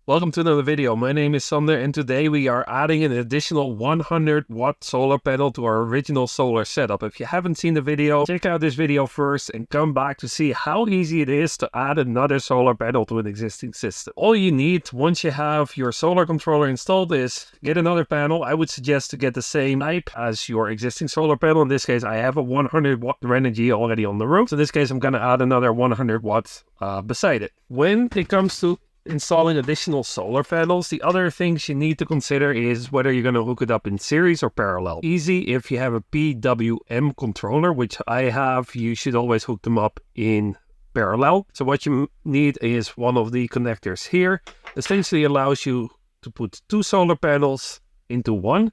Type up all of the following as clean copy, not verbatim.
Welcome to another video. My name is Sander and today we are adding an additional 100 watt solar panel to our original solar setup. If you haven't seen the video, check out this video first and come back to see how easy it is to add another solar panel to an existing system. All you need once you have your solar controller installed is get another panel. I would suggest to get the same type as your existing solar panel. In this case, I have a 100 watt Renogy already on the roof. So in this case, I'm going to add another 100 watts beside it. When it comes to installing additional solar panels, the other things you need to consider is whether you're going to hook it up in series or parallel. Easy, if you have a PWM controller, which I have, you should always hook them up in parallel. So what you need is one of the connectors here. Essentially allows you to put two solar panels into one.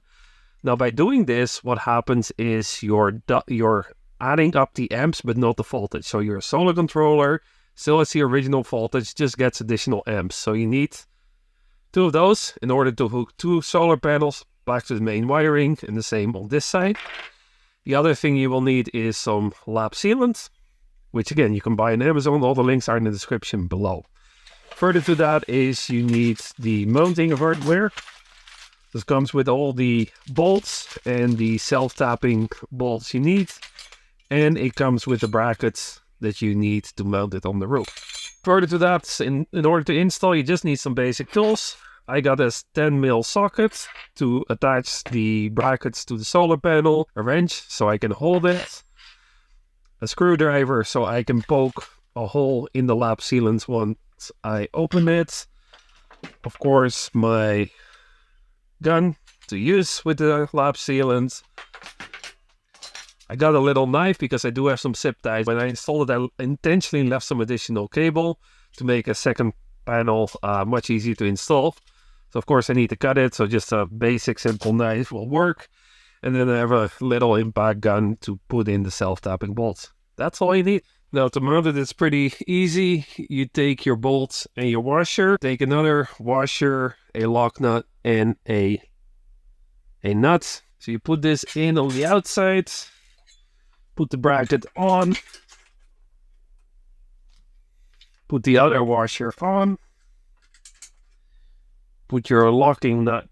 Now by doing this, what happens is you're adding up the amps but not the voltage. So your solar controller still has the original voltage, just gets additional amps. So you need two of those in order to hook two solar panels back to the main wiring, and the same on this side. The other thing you will need is some lap sealant, which again you can buy on Amazon. All the links are in the description below. Further to that is you need the mounting hardware. This comes with all the bolts and the self-tapping bolts you need, and it comes with the brackets that you need to mount it on the roof. Further to that, in order to install, you just need some basic tools. I got a 10mm socket to attach the brackets to the solar panel, a wrench so I can hold it, a screwdriver so I can poke a hole in the lap sealant once I open it, of course my gun to use with the lap sealant. I got a little knife because I do have some zip ties. When I installed it, I intentionally left some additional cable to make a second panel much easier to install. So of course I need to cut it, so just a basic simple knife will work. And then I have a little impact gun to put in the self-tapping bolts. That's all you need. Now to mount it, it's pretty easy. You take your bolts and your washer, take another washer, a lock nut, and a nut. So you put this in on the outside. Put the bracket on, put the other washer on, put your locking nut,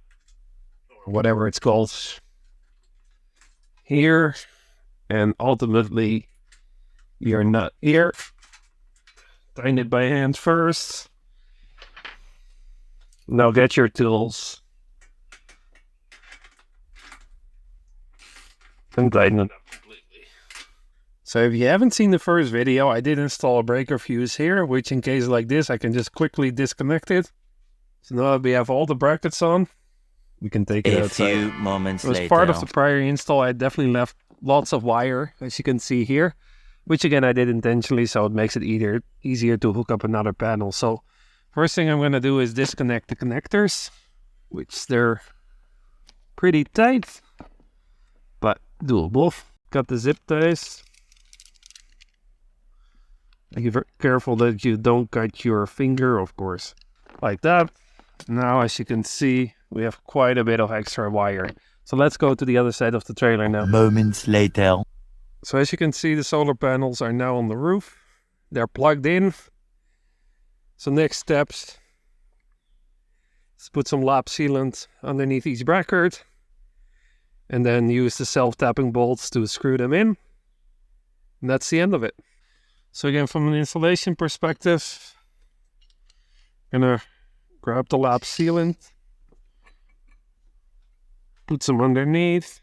or whatever it's called, here, and ultimately your nut here. Tighten it by hand first. Now get your tools and tighten it up. So if you haven't seen the first video, I did install a breaker fuse here, which in case like this, I can just quickly disconnect it. So now that we have all the brackets on, we can take it outside. A few moments later. As part of the prior install, I definitely left lots of wire, as you can see here, which again, I did intentionally, so it makes it easier to hook up another panel. So first thing I'm going to do is disconnect the connectors, which they're pretty tight, but doable. Got the zip ties. Be very careful that you don't cut your finger, of course, like that. Now, as you can see, we have quite a bit of extra wire. So let's go to the other side of the trailer now. Moments later. So as you can see, the solar panels are now on the roof. They're plugged in. So next steps, let's put some lap sealant underneath each bracket. And then use the self-tapping bolts to screw them in. And that's the end of it. So again, from an installation perspective, I'm gonna grab the lap sealant, put some underneath,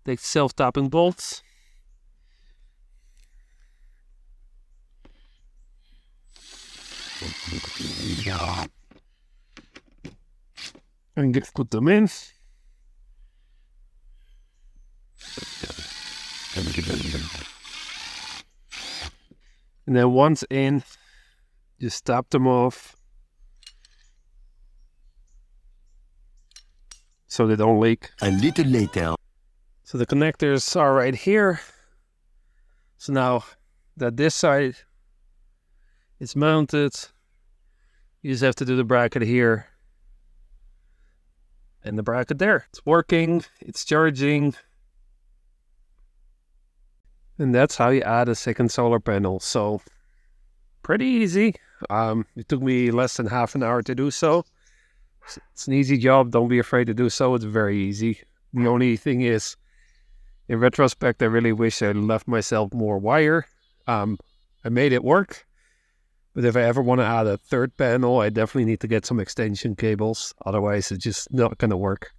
take self-tapping bolts, and put them in. And then once in, just tap them off so they don't leak. A little later. So the connectors are right here. So now that this side is mounted, you just have to do the bracket here and the bracket there. It's working, it's charging. And that's how you add a second solar panel. So pretty easy. It took me less than half an hour to do so. It's an easy job. Don't be afraid to do so. It's very easy. The only thing is, in retrospect, I really wish I left myself more wire. I made it work. But if I ever want to add a third panel, I definitely need to get some extension cables. Otherwise, it's just not going to work.